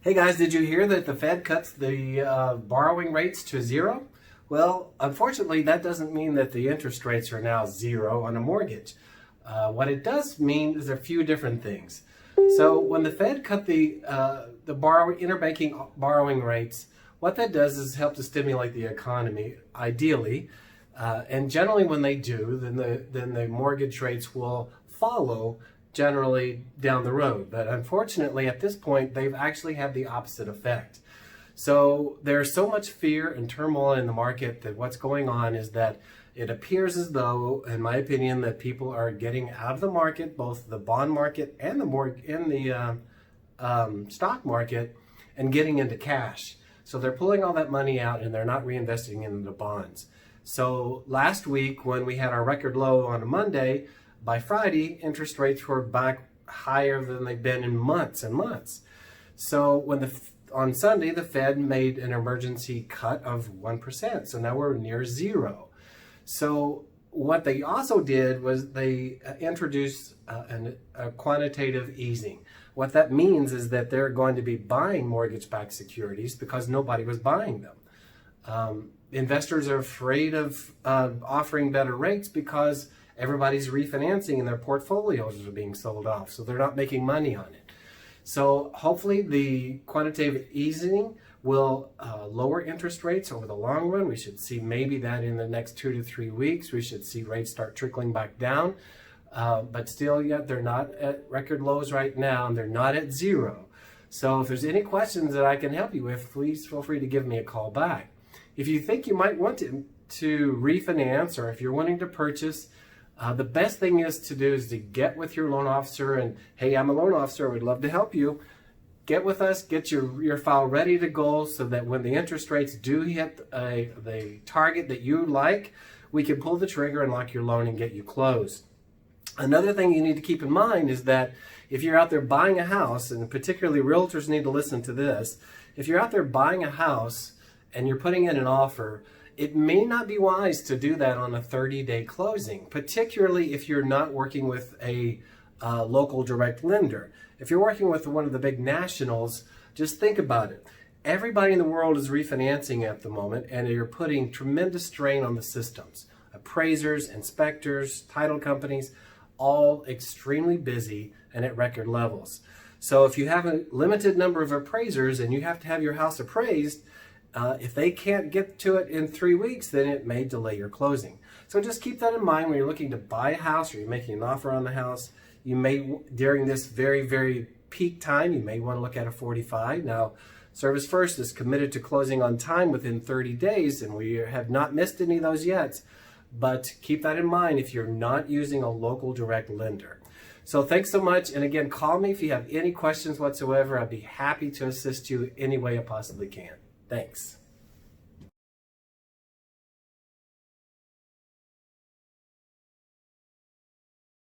Hey guys, did you hear that the Fed cuts the borrowing rates to zero? Well, unfortunately, that doesn't mean that the interest rates are now zero on a mortgage. What it does mean is a few different things. So when the Fed cut the interbanking borrowing rates, what that does is help to stimulate the economy, ideally. And generally, when they do, then the mortgage rates will follow generally down the road. But unfortunately, at this point, they've actually had the opposite effect. So there's so much fear and turmoil in the market that what's going on is that it appears as though, in my opinion, that people are getting out of the market, both the bond market and the stock market, and getting into cash. So they're pulling all that money out and they're not reinvesting in the bonds. So last week, when we had our record low on a Monday, by Friday, interest rates were back higher than they've been in months and months. So on Sunday, the Fed made an emergency cut of 1%. So now we're near zero. So what they also did was they introduced a quantitative easing. What that means is that they're going to be buying mortgage-backed securities because nobody was buying them. Investors are afraid of offering better rates because everybody's refinancing and their portfolios are being sold off, so they're not making money on it. So hopefully the quantitative easing will lower interest rates over the long run. We should see maybe that in the next 2 to 3 weeks. We should see rates start trickling back down. But still, yet they're not at record lows right now, and they're not at zero. So if there's any questions that I can help you with, please feel free to give me a call back. If you think you might want to refinance, or if you're wanting to purchase, the best thing is to get with your loan officer and, hey, I'm a loan officer, we'd love to help you. Get with us, get your file ready to go so that when the interest rates do hit the target that you like, we can pull the trigger and lock your loan and get you closed. Another thing you need to keep in mind is that if you're out there buying a house, and particularly realtors need to listen to this, if you're out there buying a house and you're putting in an offer, it may not be wise to do that on a 30-day closing, particularly if you're not working with a local direct lender. If you're working with one of the big nationals, just think about it. Everybody in the world is refinancing at the moment, and you're putting tremendous strain on the systems. Appraisers, inspectors, title companies, all extremely busy and at record levels. So if you have a limited number of appraisers and you have to have your house appraised, if they can't get to it in 3 weeks, then it may delay your closing. So just keep that in mind when you're looking to buy a house or you're making an offer on the house. You may, during this very, very peak time, you may want to look at a 45. Now, Service First is committed to closing on time within 30 days, and we have not missed any of those yet. But keep that in mind if you're not using a local direct lender. So thanks so much. And again, call me if you have any questions whatsoever. I'd be happy to assist you any way I possibly can. Thanks.